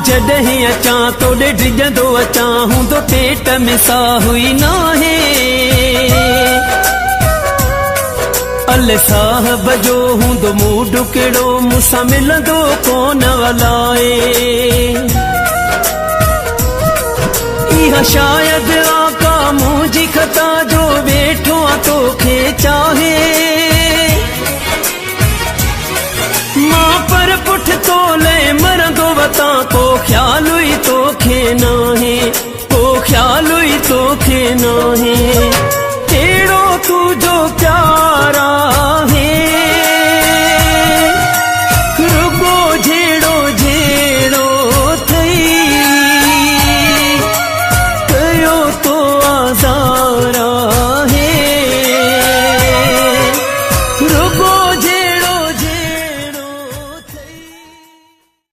जॾहिं अचां तोॾे डिॼंदो अचां हूंदो पेट में साह हुई नाहे अल साहब जो हूंदो मूड कहिड़ो मूंसां मिलंदो कोन अलाए इहा शायदि